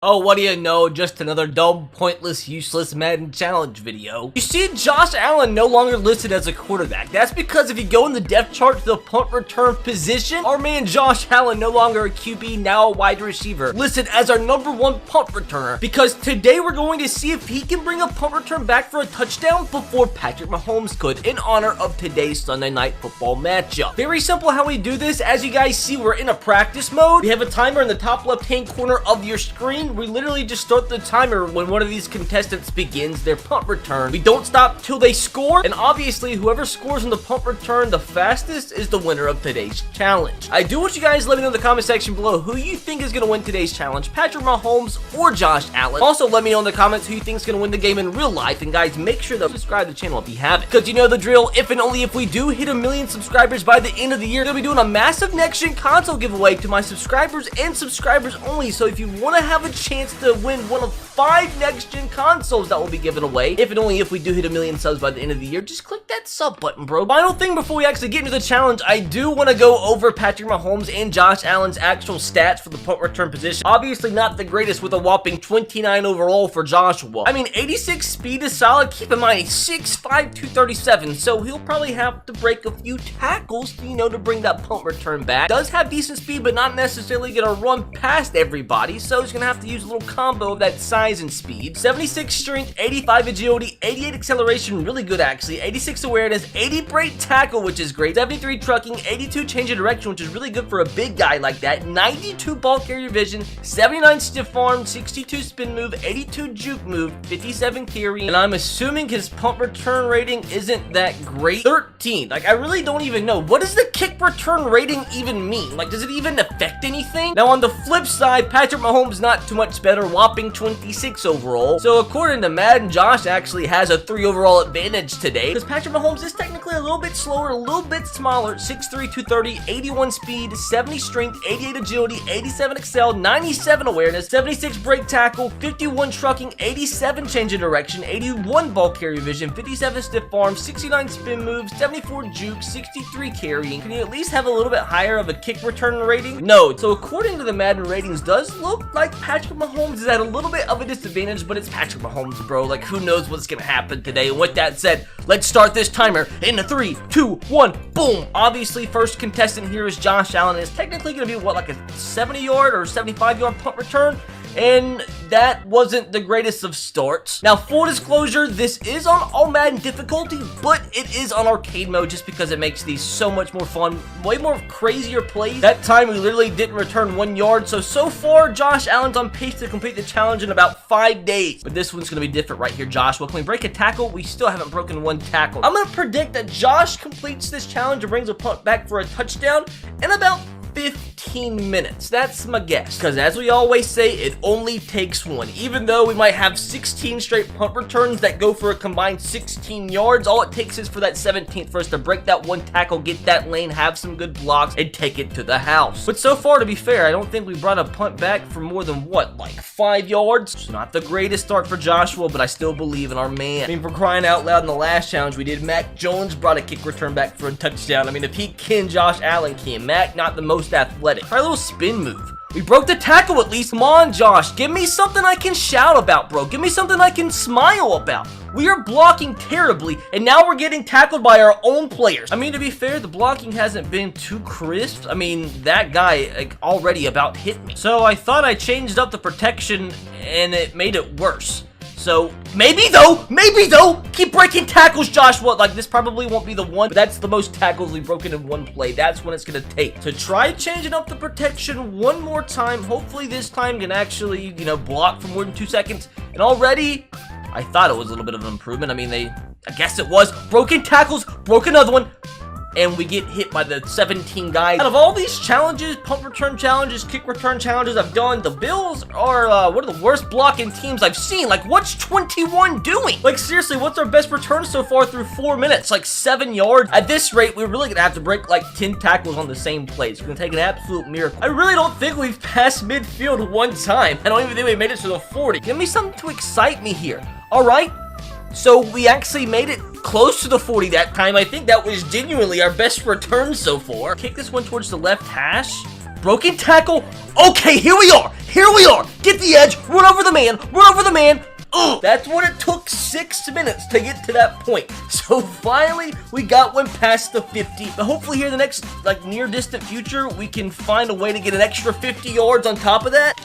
Oh, what do you know? Just another dumb, pointless, useless Madden challenge video. You see Josh Allen no longer listed as a quarterback. That's because if you go in the depth chart to the punt return position, our man Josh Allen no longer a QB, now a wide receiver, listed as our #1 punt returner. Because today we're going to see if he can bring a punt return back for a touchdown before Patrick Mahomes could, in honor of today's Sunday Night Football matchup. Very simple how we do this. As you guys see, we're in a practice mode. We have a timer in the top left-hand corner of your screen. We literally just start the timer when one of these contestants begins their punt return. We don't stop till they score, and obviously whoever scores on the punt return the fastest is the winner of today's challenge. I do want you guys to let me know in the comment section below who you think is going to win today's challenge, Patrick Mahomes or Josh Allen. Also, let me know in the comments who you think is going to win the game in real life, and guys, make sure to subscribe to the channel if you haven't, because you know the drill. If and only if we do hit 1 million subscribers by the end of the year, we're going to be doing a massive next-gen console giveaway to my subscribers and subscribers only. So if you want to have a chance to win one of 5 next-gen consoles that will be given away, if and only if we do hit 1 million subs by the end of the year, just click that sub button, bro. Final thing before we actually get into the challenge, I do want to go over Patrick Mahomes and Josh Allen's actual stats for the punt return position. Obviously not the greatest, with a whopping 29 overall for Joshua. I mean, 86 speed is solid. Keep in mind, he's 6'5", 237, so he'll probably have to break a few tackles, to bring that punt return back. Does have decent speed, but not necessarily gonna run past everybody, so he's gonna have to use a little combo of that size and speed. 76 strength, 85 agility, 88 acceleration, really good actually, 86 awareness, 80 break tackle, which is great, 73 trucking, 82 change of direction, which is really good for a big guy like that, 92 ball carrier vision, 79 stiff arm, 62 spin move, 82 juke move, 57 carry, and I'm assuming his punt return rating isn't that great. 13. Like, I really don't even know. What does the kick return rating even mean? Like, does it even affect anything? Now, on the flip side, Patrick Mahomes not too much better, whopping 26 overall. So according to Madden, Josh actually has a 3 overall advantage today, because Patrick Mahomes is technically a little bit slower, a little bit smaller, 6'3", 230, 81 speed, 70 strength, 88 agility, 87 excel, 97 awareness, 76 break tackle, 51 trucking, 87 change of direction, 81 ball carrier vision, 57 stiff arm, 69 spin moves, 74 juke, 63 carrying. Can you at least have a little bit higher of a kick return rating? No. So according to the Madden ratings, does look like Patrick Mahomes is at a little bit of a disadvantage, but it's Patrick Mahomes, bro. Like, who knows what's gonna happen today? And with that said, let's start this timer in 3, 2, 1, boom. Obviously, first contestant here is Josh Allen. It's technically gonna be what, like a 70-yard or 75-yard punt return? And that wasn't the greatest of starts. Now, full disclosure, this is on all Madden difficulty, but it is on arcade mode just because it makes these so much more fun, way more crazier plays. That time, we literally didn't return 1 yard, so far, Josh Allen's on pace to complete the challenge in about 5 days. But this one's going to be different right here, Joshua. Can we break a tackle? We still haven't broken 1 tackle. I'm going to predict that Josh completes this challenge and brings a punt back for a touchdown in about 15 minutes. That's my guess, because as we always say, it only takes 1. Even though we might have 16 straight punt returns that go for a combined 16 yards, all it takes is for that 17th for us to break that 1 tackle, get that lane, have some good blocks, and take it to the house. But so far, to be fair, I don't think we brought a punt back for more than, what, like 5 yards? It's not the greatest start for Joshua, but I still believe in our man. I mean, for crying out loud, in the last challenge we did, Mac Jones brought a kick return back for a touchdown. I mean, if he can, Josh Allen can. Mac, not the most athletic. Try a little spin move. We broke the tackle at least. Come on, Josh. Give me something I can shout about, bro. Give me something I can smile about. We are blocking terribly, and now we're getting tackled by our own players. I mean, to be fair, the blocking hasn't been too crisp. I mean, that guy already about hit me. So I thought I changed up the protection, and it made it worse. So, maybe though, keep breaking tackles, Joshua. Like, this probably won't be the one, but that's the most tackles we've broken in 1 play. That's when it's gonna take. So try changing up the protection 1 more time. Hopefully this time can actually, block for more than 2 seconds. And already, I thought it was a little bit of an improvement. I mean, I guess it was. Broken tackles, broke another one. And we get hit by the 17 guys. Out of all these challenges, punt return challenges, kick return challenges I've done, the Bills are one of the worst blocking teams I've seen. Like, what's 21 doing? Like, seriously, what's our best return so far through 4 minutes? Like, 7 yards? At this rate, we're really gonna have to break like 10 tackles on the same plays. We're gonna take an absolute miracle. I really don't think we've passed midfield 1 time. I don't even think we made it to the 40. Give me something to excite me here. All right? So we actually made it close to the 40 that time. I think that was genuinely our best return so far. Kick this one towards the left hash. Broken tackle. Okay, here we are. Here we are. Get the edge. Run over the man. Run over the man. Ugh. That's what it took 6 minutes to get to that point. So finally, we got one past the 50. But hopefully here in the next, like, near distant future, we can find a way to get an extra 50 yards on top of that.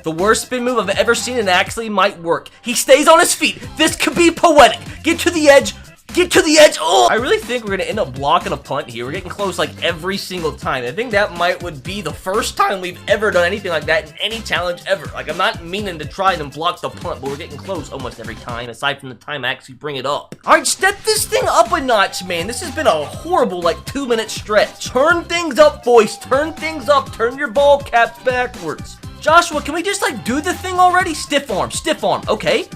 The worst spin move I've ever seen, and actually might work. He stays on his feet. This could be poetic. Get to the edge. Get to the edge. Oh! I really think we're going to end up blocking a punt here. We're getting close like every single time. I think that would be the first time we've ever done anything like that in any challenge ever. Like, I'm not meaning to try and block the punt, but we're getting close almost every time, aside from the time I actually bring it up. All right, step this thing up a notch, man. This has been a horrible, like, 2-minute stretch. Turn things up, boys. Turn things up. Turn your ball cap backwards. Joshua, can we just, like, do the thing already? Stiff arm. Stiff arm. Okay.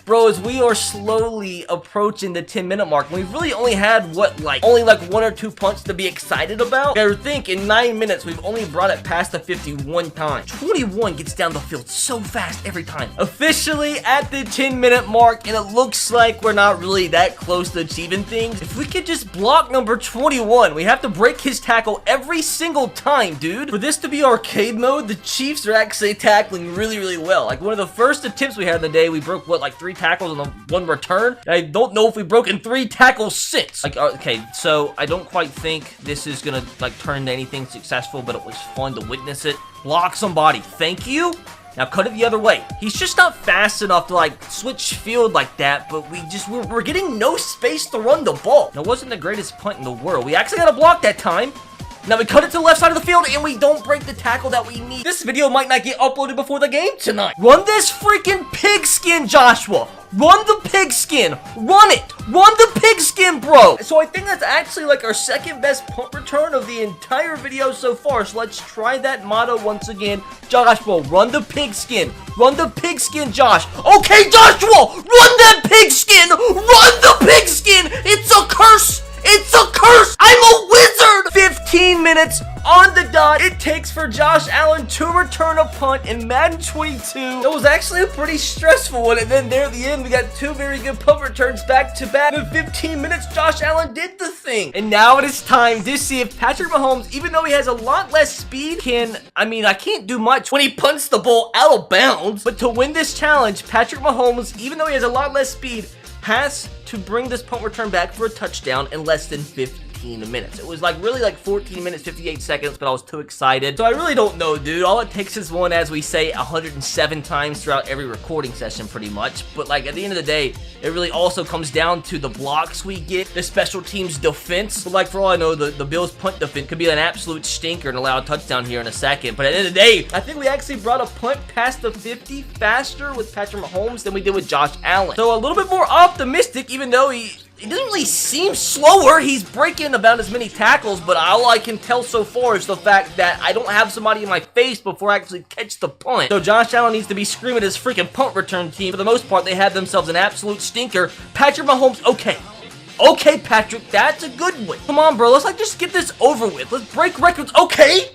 Bros, we are slowly approaching the 10-minute mark. We've really only had, what, like, only like 1 or 2 punts to be excited about? I think in 9 minutes, we've only brought it past the 51 times. 21 gets down the field so fast every time. Officially at the 10-minute mark, and it looks like we're not really that close to achieving things. If we could just block number 21, we have to break his tackle every single time, dude. For this to be arcade mode, the Chiefs are actually tackling really, really well. Like, one of the first attempts we had in the day, we broke, what, like 3 tackles on the 1 return. I don't know if we've broken 3 tackles since. Like, okay, so I don't quite think this is gonna, like, turn into anything successful, but it was fun to witness it. Block somebody. Thank you. Now cut it the other way. He's just not fast enough to, like, switch field like that, but we're getting no space to run the ball. Now, it wasn't the greatest punt in the world. We actually got a block that time. Now we cut it to the left side of the field, and we don't break the tackle that we need. This video might not get uploaded before the game tonight. Run this freaking pigskin, Joshua. Run the pigskin. Run it. Run the pigskin, bro. So I think that's actually like our second best punt return of the entire video so far. So let's try that motto once again. Joshua, run the pigskin. Run the pigskin, Josh. Okay, Joshua, run that pigskin. Run the pigskin. It's a curse. It's a curse! I'm a wizard! 15 minutes on the dot it takes for Josh Allen to return a punt in Madden 22. It was actually a pretty stressful one, and then there at the end, we got 2 very good punt returns back to back. In 15 minutes, Josh Allen did the thing. And now it is time to see if Patrick Mahomes, even though he has a lot less speed, I can't do much when he punts the ball out of bounds. But to win this challenge, Patrick Mahomes, even though he has a lot less speed, has to bring this punt return back for a touchdown in less than 15 minutes. It was like really like 14 minutes, 58 seconds, but I was too excited. So I really don't know, dude. All it takes is one, as we say, 107 times throughout every recording session pretty much. But like at the end of the day, it really also comes down to the blocks we get, the special teams defense. But like for all I know, the Bills punt defense could be an absolute stinker and allow a touchdown here in a second. But at the end of the day, I think we actually brought a punt past the 50 faster with Patrick Mahomes than we did with Josh Allen. So a little bit more optimistic, even though he doesn't really seem slower. He's breaking about as many tackles, but all I can tell so far is the fact that I don't have somebody in my face before I actually catch the punt. So Josh Allen needs to be screaming at his freaking punt return team. For the most part, they have themselves an absolute stinker. Patrick Mahomes, okay. Okay, Patrick, that's a good one. Come on, bro, let's like just get this over with. Let's break records, okay?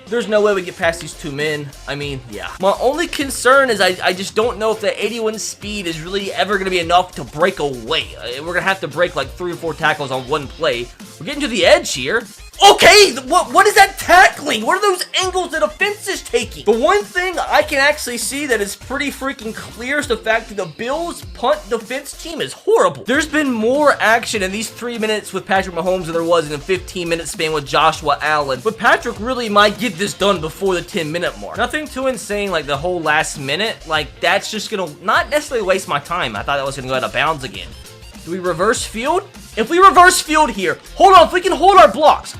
There's no way we get past these 2 men. I mean, yeah. My only concern is I just don't know if the 81 speed is really ever going to be enough to break away. We're going to have to break like 3 or 4 tackles on one play. We're getting to the edge here. Okay, what is that tackling? What are those angles the defense is taking? The one thing I can actually see that is pretty freaking clear is the fact that the Bills punt defense team is horrible. There's been more action in these 3 minutes with Patrick Mahomes than there was in a 15-minute span with Joshua Allen. But Patrick really might get this done before the 10-minute mark. Nothing too insane like the whole last minute. Like, that's just gonna not necessarily waste my time. I thought that was gonna go out of bounds again. Do we reverse field? If we reverse field here, hold on, if we can hold our blocks,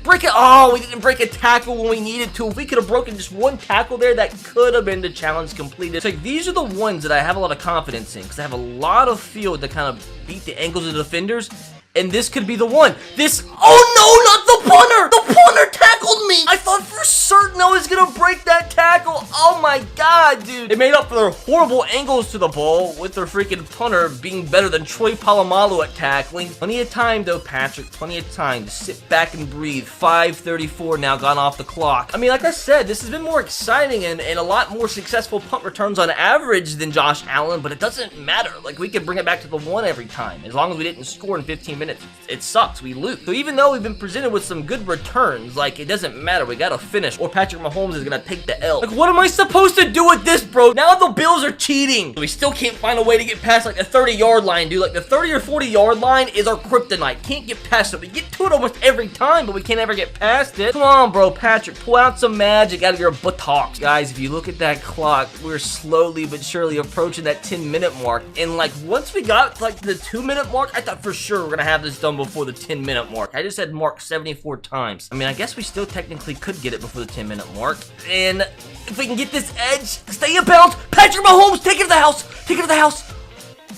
break it. Oh, we didn't break a tackle when we needed to. If we could have broken just 1 tackle there, that could have been the challenge completed. So like, these are the ones that I have a lot of confidence in, because I have a lot of field to kind of beat the angles of the defenders. And this could be the one. Oh no, not the punter! The punter tackled me! I thought for certain I was gonna break that tackle. Oh my my god, dude. They made up for their horrible angles to the ball with their freaking punter being better than Troy Polamalu at tackling. Plenty of time, though, Patrick. Plenty of time to sit back and breathe. 5:34 now gone off the clock. I mean, like I said, this has been more exciting and a lot more successful punt returns on average than Josh Allen, but it doesn't matter. Like, we could bring it back to the one every time. As long as we didn't score in 15 minutes, it sucks. We lose. So even though we've been presented with some good returns, like, it doesn't matter. We gotta finish, or Patrick Mahomes is gonna take the L. Like, what am I supposed to do with this, bro? Now the Bills are cheating. We still can't find a way to get past, like, the 30-yard line, dude. Like, the 30 or 40-yard line is our kryptonite. Can't get past it. We get to it almost every time, but we can't ever get past it. Come on, bro, Patrick. Pull out some magic out of your buttocks. Guys, if you look at that clock, we're slowly but surely approaching that 10-minute mark. And, like, once we got to, like, the 2-minute mark, I thought for sure we're gonna have this done before the 10-minute mark. I just had mark 74 times. I mean, I guess we still technically could get it before the 10-minute mark. And if we can get this edge, stay in bounds. Patrick Mahomes, take it to the house. Take it to the house.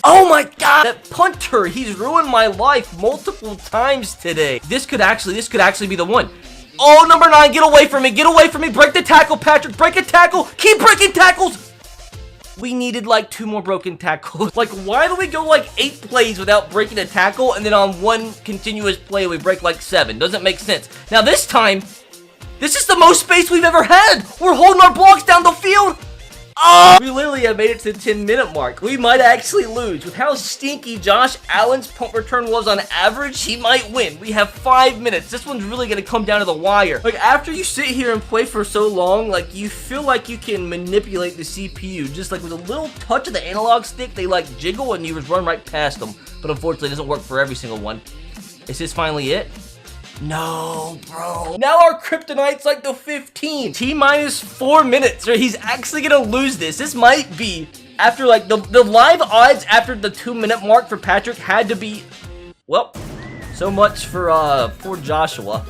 Oh my god, that punter, he's ruined my life multiple times today. This could actually be the one. Oh, number 9, get away from me, break the tackle, Patrick, break a tackle, keep breaking tackles. We needed like 2 more broken tackles. Like, why do we go like 8 plays without breaking a tackle, and then on one continuous play we break like 7? Doesn't make sense. Now this time, this is the most space we've ever had. We're holding our blocks down the field. Oh! We literally have made it to the 10-minute mark. We might actually lose. With how stinky Josh Allen's punt return was on average, he might win. We have 5 minutes. This one's really going to come down to the wire. Like, after you sit here and play for so long, like, you feel like you can manipulate the CPU. Just like with a little touch of the analog stick, they like jiggle and you just run right past them. But unfortunately, it doesn't work for every single one. Is this finally it? No, bro. Now our kryptonite's like the 15. T-minus 4 minutes, or he's actually gonna lose this. This might be, after like, the live odds after the 2-minute mark for Patrick had to be, well, so much for poor Joshua.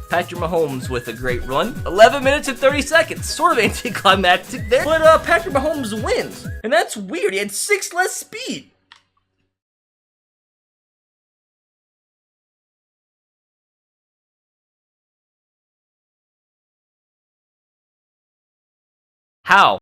Patrick Mahomes with a great run. 11 minutes and 30 seconds. Sort of anticlimactic there, but Patrick Mahomes wins. And that's weird. He had 6 less speed. How?